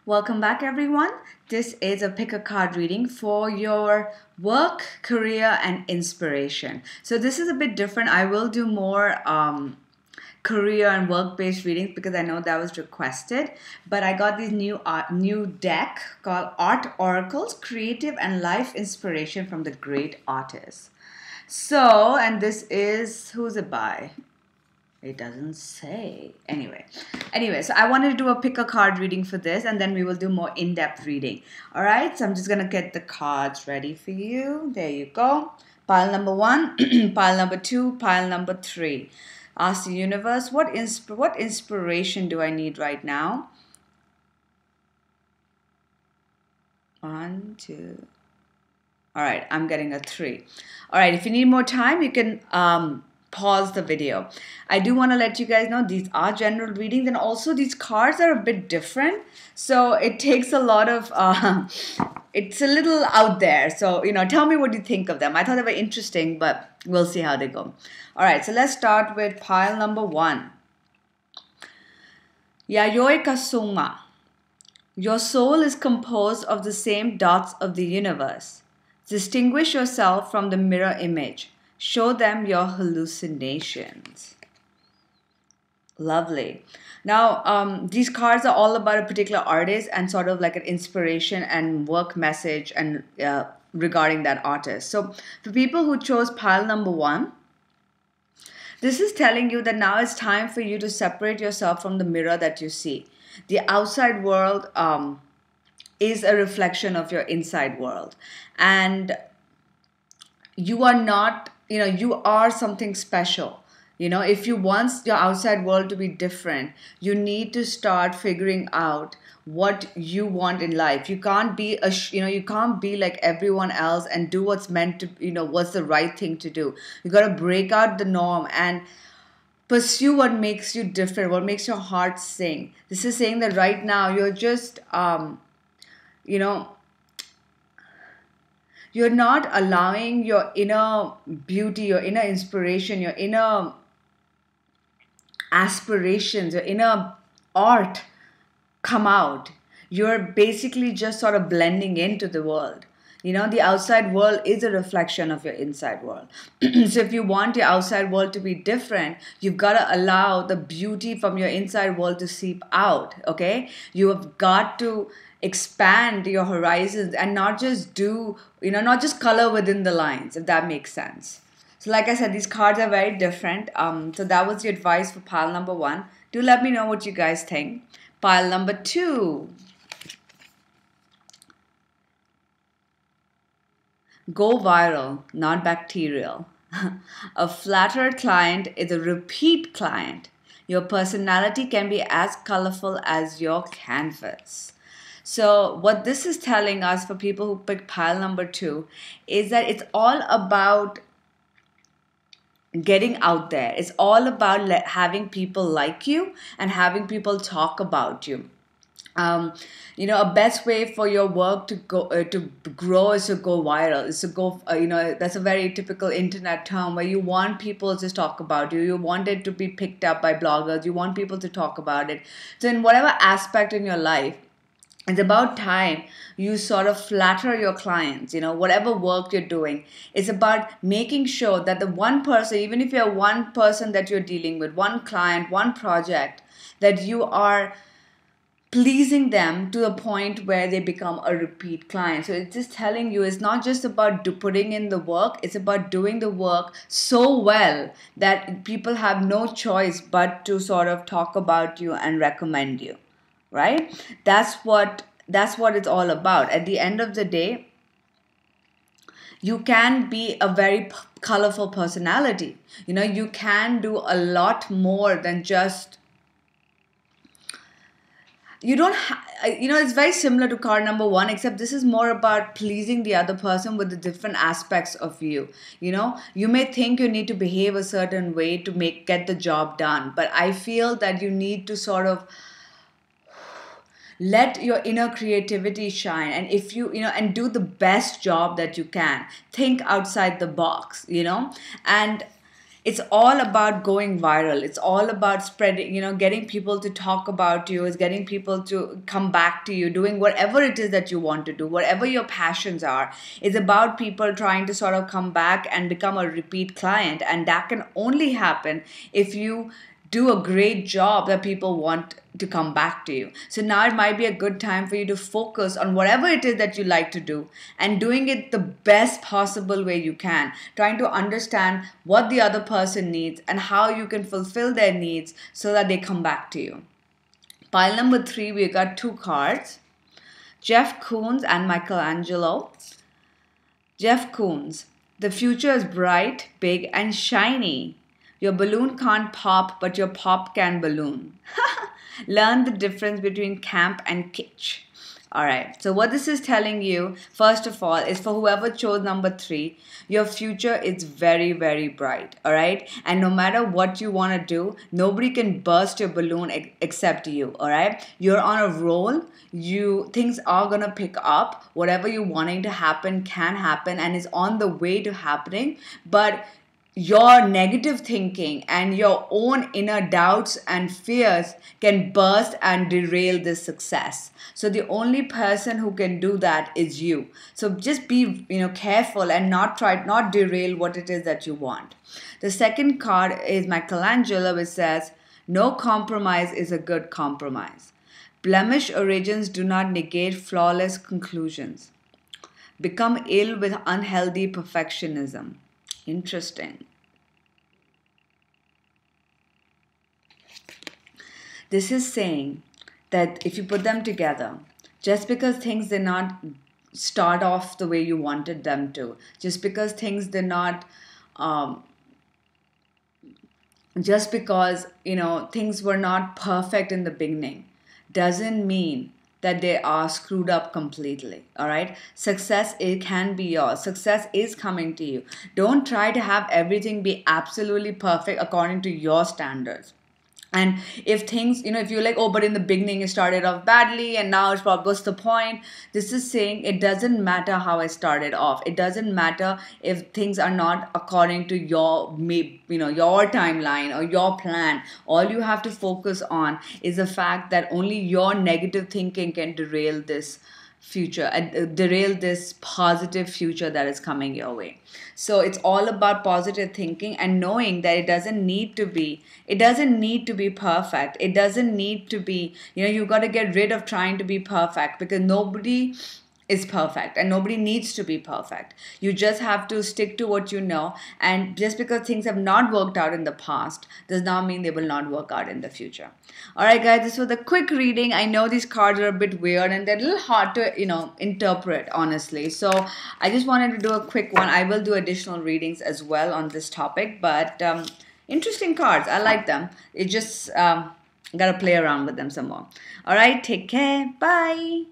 Welcome back, everyone. This is a pick a card reading for your work, career, and inspiration. So this is a bit different. I will do more career and work-based readings because I know that was requested. But I got this new deck called Art Oracles: Creative and Life Inspiration from the Great Artists. So, and this is, who's it by? It doesn't say. Anyway, so I wanted to do a pick a card reading for this, and then we will do more in-depth reading. All right, so I'm just gonna get the cards ready for you. There you go. Pile number 1, pile number 2, pile number 3. Ask the universe, what inspiration do I need right now? 1, 2. All right, I'm getting a 3. All right, if you need more time, you can pause the video. I do want to let you guys know these are general readings, and also these cards are a bit different, so it takes a lot of it's a little out there, so tell me what you think of them. I thought they were interesting, but we'll see how they go. All right, so let's start with pile number 1. Yayoi Kasuma. Your soul is composed of the same dots of the universe. Distinguish yourself from the mirror image. Show them your hallucinations. Lovely. Now, these cards are all about a particular artist and sort of like an inspiration and work message and regarding that artist. So for people who chose pile number 1, this is telling you that now it's time for you to separate yourself from the mirror that you see. The outside world is a reflection of your inside world. And you are not, you are something special. If you want your outside world to be different, you need to start figuring out what you want in life. You can't be you can't be like everyone else and do what's meant to, what's the right thing to do. You got to break out the norm and pursue what makes you different, what makes your heart sing. This is saying that right now you're just, you're not allowing your inner beauty, your inner inspiration, your inner aspirations, your inner art come out. You're basically just sort of blending into the world. The outside world is a reflection of your inside world. So if you want your outside world to be different, you've got to allow the beauty from your inside world to seep out, okay? You have got to expand your horizons and not just not just color within the lines, if that makes sense. So like I said, these cards are very different. So that was the advice for pile number 1. Do let me know what you guys think. Pile number 2. Go viral, not bacterial. A flattered client is a repeat client. Your personality can be as colorful as your canvas. So what this is telling us for people who picked pile number 2 is that it's all about getting out there. It's all about having people like you and having people talk about you. A best way for your work to grow is to go viral. Is to go, that's a very typical internet term where you want people to talk about you. You want it to be picked up by bloggers. You want people to talk about it. So in whatever aspect in your life, it's about time you sort of flatter your clients, whatever work you're doing. It's about making sure that the one person, even if you're one person that you're dealing with, one client, one project, that you are pleasing them to the point where they become a repeat client. So it's just telling you it's not just about putting in the work, it's about doing the work so well that people have no choice but to sort of talk about you and recommend you, right? That's what it's all about. At the end of the day, you can be a very colorful personality. You can do a lot more than just, you don't it's very similar to card number 1, except this is more about pleasing the other person with the different aspects of you. You may think you need to behave a certain way to get the job done, but I feel that you need to sort of let your inner creativity shine, and if and do the best job that you can. Think outside the box, and it's all about going viral. It's all about spreading, getting people to talk about you, it's getting people to come back to you, doing whatever it is that you want to do, whatever your passions are. It's about people trying to sort of come back and become a repeat client. And that can only happen if you do a great job that people want to come back to you. So now it might be a good time for you to focus on whatever it is that you like to do and doing it the best possible way you can, trying to understand what the other person needs and how you can fulfill their needs so that they come back to you. Pile number 3, we got 2 cards, Jeff Koons and Michelangelo. Jeff Koons, the future is bright, big, and shiny. Your balloon can't pop, but your pop can balloon. Learn the difference between camp and kitsch. All right. So what this is telling you, first of all, is for whoever chose number 3, your future is very, very bright. All right. And no matter what you want to do, nobody can burst your balloon except you. All right. You're on a roll. Things are going to pick up. Whatever you're wanting to happen can happen and is on the way to happening. But your negative thinking and your own inner doubts and fears can burst and derail this success. So the only person who can do that is you. So just be, careful and not derail what it is that you want. The second card is Michelangelo, which says, no compromise is a good compromise. Blemish origins do not negate flawless conclusions. Become ill with unhealthy perfectionism. Interesting. This is saying that if you put them together, just because things did not start off the way you wanted them to, just because things did not, just because, things were not perfect in the beginning, doesn't mean that they are screwed up completely. All right. Success, it can be yours. Success is coming to you. Don't try to have everything be absolutely perfect according to your standards. And if things, if you're like, oh, but in the beginning it started off badly and now it's probably, what's the point? This is saying it doesn't matter how I started off. It doesn't matter if things are not according to your timeline or your plan. All you have to focus on is the fact that only your negative thinking can derail this future, derail this positive future that is coming your way. So it's all about positive thinking and knowing that it doesn't need to be perfect. It doesn't need to be, you got to get rid of trying to be perfect, because nobody is perfect and nobody needs to be perfect. You just have to stick to what you know, and just because things have not worked out in the past does not mean they will not work out in the future. All right, guys, this was a quick reading. I know these cards are a bit weird and they're a little hard to interpret, honestly, so I just wanted to do a quick one. I will do additional readings as well on this topic, but interesting cards. I like them. It just gotta play around with them some more. All right, take care. Bye.